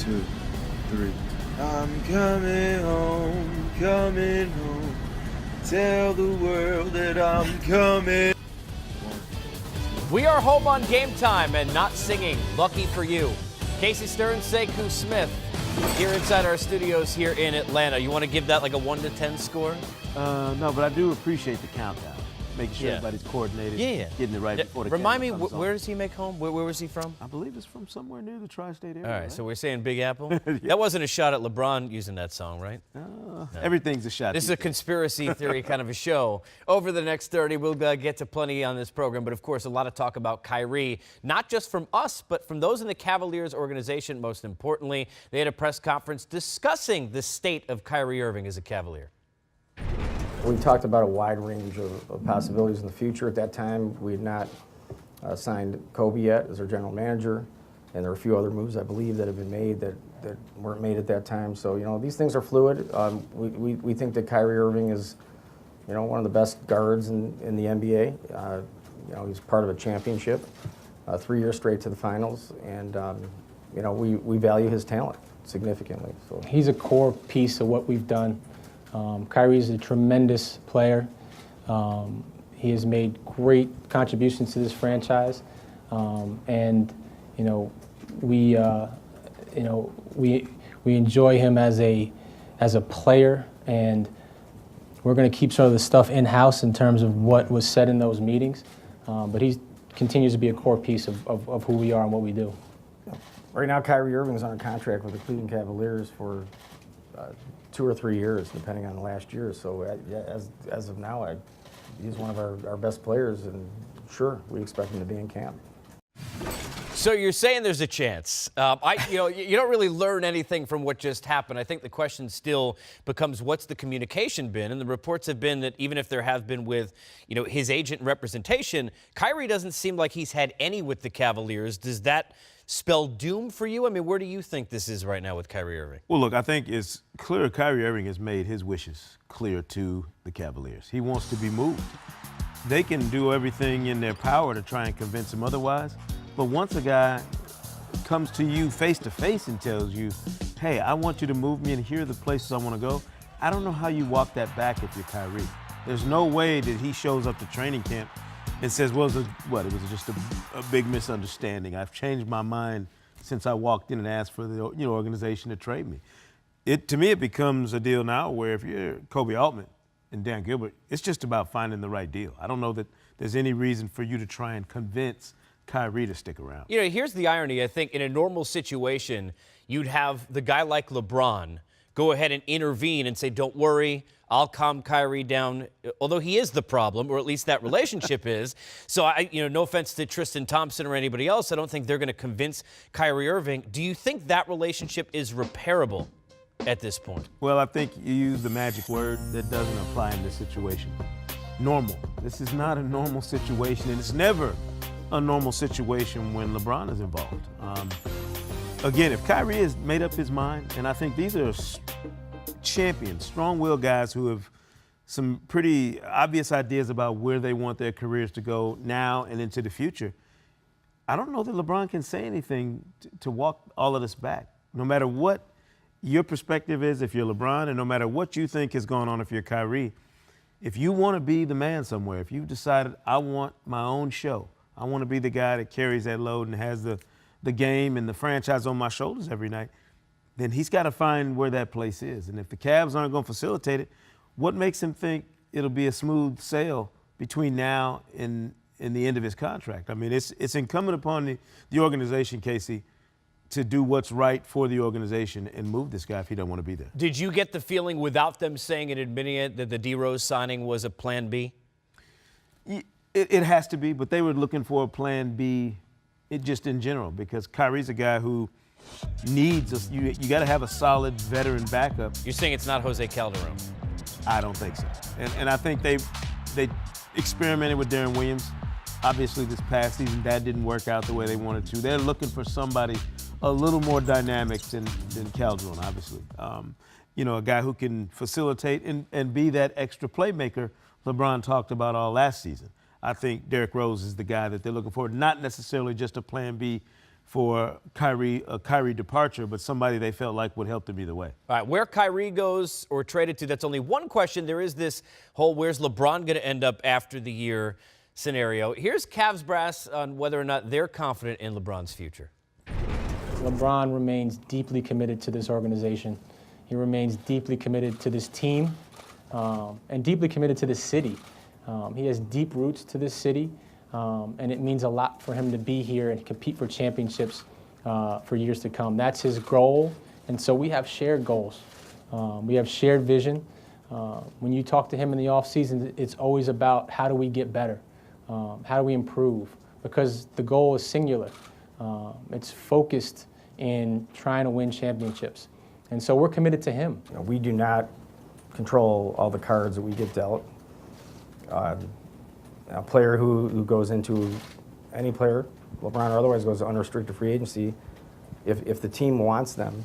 2, 3. I'm coming home. Tell the world that I'm coming. We are home on Game Time and not singing. Lucky for you. Casey Stearns, Sekou Smith, here inside our studios here in Atlanta. You want to give that like a 1 to 10 score? No, but I do appreciate the countdown. Making sure everybody's coordinated, getting it right before the Remind me, camera comes where on. does he make home? Where was he from? I believe it's from somewhere near the tri-state area. All right, right? so we're saying Big Apple? That wasn't a shot at LeBron using that song, right? No. Everything's a shot. This is a conspiracy theory kind of a show. Over the next 30, we'll get to plenty on this program, but of course, a lot of talk about Kyrie, not just from us, but from those in the Cavaliers organization, most importantly. They had a press conference discussing the state of Kyrie Irving as a Cavalier. We talked about a wide range of possibilities in the future. At that time, we had not signed Kobe yet as our general manager, and there were a few other moves, I believe, that have been made that weren't made at that time. So, you know, these things are fluid. We think that Kyrie Irving is, you know, one of the best guards in the NBA. You know, he's part of a championship, 3 years straight to the finals, and, you know, we value his talent significantly. So he's a core piece of what we've done. Kyrie is a tremendous player. He has made great contributions to this franchise, and we enjoy him as a player, and we're going to keep some of the stuff in house in terms of what was said in those meetings. But he continues to be a core piece of who we are and what we do. right now, Kyrie Irving is under contract with the Cleveland Cavaliers for 2 or 3 years, depending on the last year. So as of now, he's one of our best players, and sure, we expect him to be in camp. So you're saying there's a chance. You don't really learn anything from what just happened. I think the question still becomes, what's the communication been? And the reports have been that even if there have been with, his agent representation, Kyrie doesn't seem like he's had any with the Cavaliers. Does that spell doom for you? I mean, where do you think this is right now with Kyrie Irving? Well, look, I think it's clear Kyrie Irving has made his wishes clear to the Cavaliers. He wants to be moved. They can do everything in their power to try and convince him otherwise. But once a guy comes to you face to face and tells you, hey, I want you to move me and here are the places I want to go, I don't know how you walk that back if you're Kyrie. There's no way that he shows up to training camp and says, well, it was just a big misunderstanding. I've changed my mind since I walked in and asked for the organization to trade me. To me, it becomes a deal now where if you're Kobe Altman and Dan Gilbert, it's just about finding the right deal. I don't know that there's any reason for you to try and convince Kyrie to stick around. Here's the irony. I think in a normal situation, you'd have the guy like LeBron go ahead and intervene and say, don't worry, I'll calm Kyrie down, although he is the problem, or at least that relationship is. So, no offense to Tristan Thompson or anybody else, I don't think they're going to convince Kyrie Irving. Do you think that relationship is repairable at this point? Well, I think you use the magic word that doesn't apply in this situation. Normal. This is not a normal situation, and it's never a normal situation when LeBron is involved. Again, if Kyrie has made up his mind, and I think these are champions, strong-willed guys who have some pretty obvious ideas about where they want their careers to go now and into the future, I don't know that LeBron can say anything to walk all of this back. No matter what your perspective is, if you're LeBron, and no matter what you think is going on if you're Kyrie, if you want to be the man somewhere, if you've decided, I want my own show, I want to be the guy that carries that load and has the game and the franchise on my shoulders every night, then he's got to find where that place is. And if the Cavs aren't going to facilitate it, what makes him think it'll be a smooth sail between now and the end of his contract? I mean, it's incumbent upon the organization, Casey, to do what's right for the organization and move this guy if he don't want to be there. Did you get the feeling without them saying and admitting it that the D-Rose signing was a plan B? It has to be, but they were looking for a plan B just in general, because Kyrie's a guy who needs you got to have a solid veteran backup. You're saying it's not Jose Calderon? I don't think so. And I think they experimented with Deron Williams. Obviously, this past season, that didn't work out the way they wanted to. They're looking for somebody a little more dynamic than Calderon, obviously. A guy who can facilitate and be that extra playmaker LeBron talked about all last season. I think Derrick Rose is the guy that they're looking for, not necessarily just a plan B for a Kyrie departure, but somebody they felt like would help them either way. All right, where Kyrie goes or traded to, that's only one question. There is this whole where's LeBron going to end up after the year scenario. Here's Cavs brass on whether or not they're confident in LeBron's future. LeBron remains deeply committed to this organization. He remains deeply committed to this team and deeply committed to this city. He has deep roots to this city, and it means a lot for him to be here and compete for championships for years to come. That's his goal, and so we have shared goals. We have shared vision. When you talk to him in the offseason, it's always about how do we get better? How do we improve? Because the goal is singular. It's focused in trying to win championships. And so we're committed to him. You know, we do not control all the cards that we get dealt. A player who goes into any player, LeBron or otherwise, goes to unrestricted free agency, if the team wants them,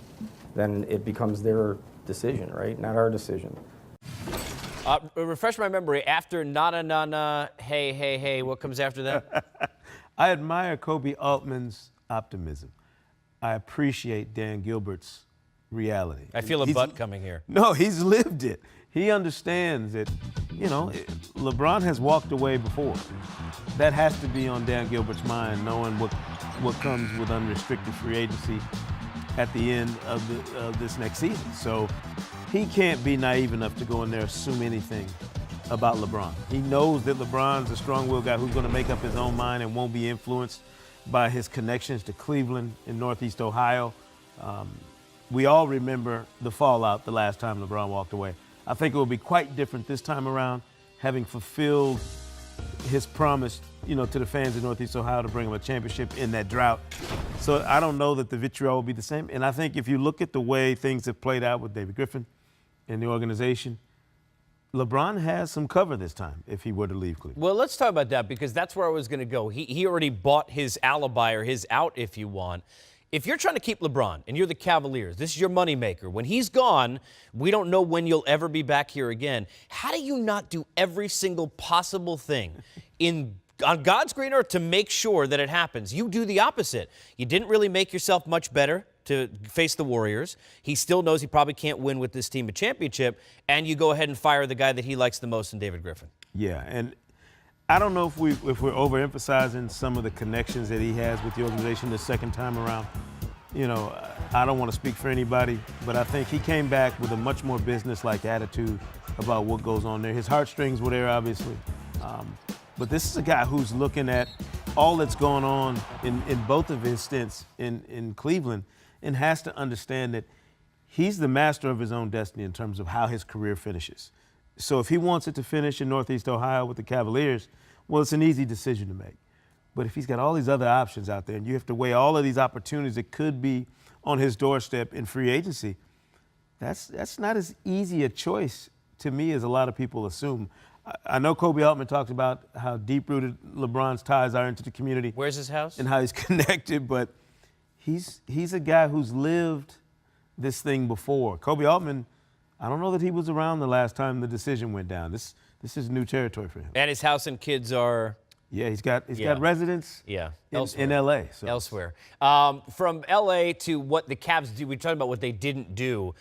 then it becomes their decision, right? Not our decision. Refresh my memory. After na hey, hey, hey, what comes after that? I admire Kobe Altman's optimism. I appreciate Dan Gilbert's reality. I feel a butt coming here. No, he's lived it. He understands that, you know, LeBron has walked away before. That has to be on Dan Gilbert's mind, knowing what comes with unrestricted free agency at the end of this next season. So he can't be naive enough to go in there and assume anything about LeBron. He knows that LeBron's a strong-willed guy who's going to make up his own mind and won't be influenced by his connections to Cleveland and Northeast Ohio. We all remember the fallout the last time LeBron walked away. I think it will be quite different this time around, having fulfilled his promise, you know, to the fans of Northeast Ohio to bring him a championship in that drought. So I don't know that the vitriol will be the same. And I think if you look at the way things have played out with David Griffin and the organization, LeBron has some cover this time if he were to leave Cleveland. Well, let's talk about that because that's where I was going to go. He already bought his alibi or his out, if you want. If you're trying to keep LeBron and you're the Cavaliers, this is your moneymaker. When he's gone, we don't know when you'll ever be back here again. How do you not do every single possible thing on God's green earth to make sure that it happens? You do the opposite. You didn't really make yourself much better to face the Warriors. He still knows he probably can't win with this team a championship, and you go ahead and fire the guy that he likes the most in David Griffin. Yeah, and I don't know if we're overemphasizing some of the connections that he has with the organization the second time around. You know, I don't want to speak for anybody, but I think he came back with a much more business-like attitude about what goes on there. His heartstrings were there, obviously. But this is a guy who's looking at all that's going on in both of his stints in Cleveland and has to understand that he's the master of his own destiny in terms of how his career finishes. So if he wants it to finish in Northeast Ohio with the Cavaliers, well, it's an easy decision to make. But if he's got all these other options out there and you have to weigh all of these opportunities that could be on his doorstep in free agency, that's not as easy a choice to me as a lot of people assume. I know Kobe Altman talks about how deep-rooted LeBron's ties are into the community. Where's his house? And how he's connected, but he's a guy who's lived this thing before. Kobe Altman, I don't know that he was around the last time the decision went down. This is new territory for him. And his house and kids are... Yeah, he's got residence in L.A. So. Elsewhere. From L.A. to what the Cavs do, we talked about what they didn't do.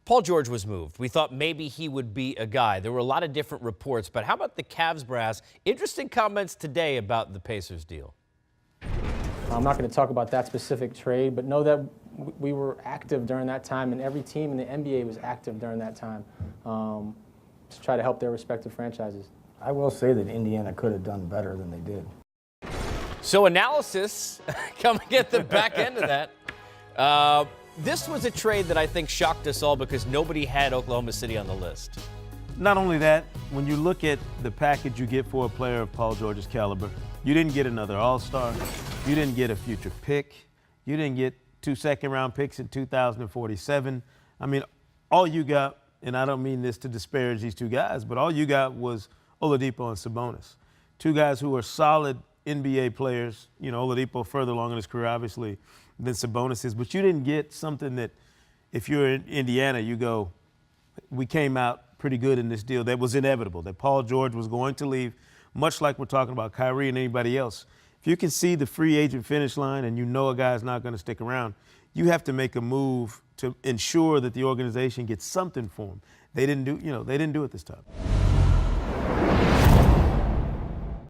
Paul George was moved. We thought maybe he would be a guy. There were a lot of different reports, but how about the Cavs brass? Interesting comments today about the Pacers deal. I'm not going to talk about that specific trade, but know that we were active during that time, and every team in the NBA was active during that time to try to help their respective franchises. I will say that Indiana could have done better than they did. So analysis coming at the back end of that. This was a trade that I think shocked us all because nobody had Oklahoma City on the list. Not only that, when you look at the package you get for a player of Paul George's caliber, you didn't get another All-Star, you didn't get a future pick, you didn't get 2 second-round picks in 2047. I mean, all you got, and I don't mean this to disparage these two guys, but all you got was Oladipo and Sabonis, two guys who are solid NBA players. You know, Oladipo further along in his career, obviously, than Sabonis is, but you didn't get something that, if you're in Indiana, you go, we came out pretty good in this deal. That was inevitable, that Paul George was going to leave, much like we're talking about Kyrie and anybody else. If you can see the free agent finish line and you know a guy's not going to stick around, you have to make a move to ensure that the organization gets something for him. They didn't do it this time.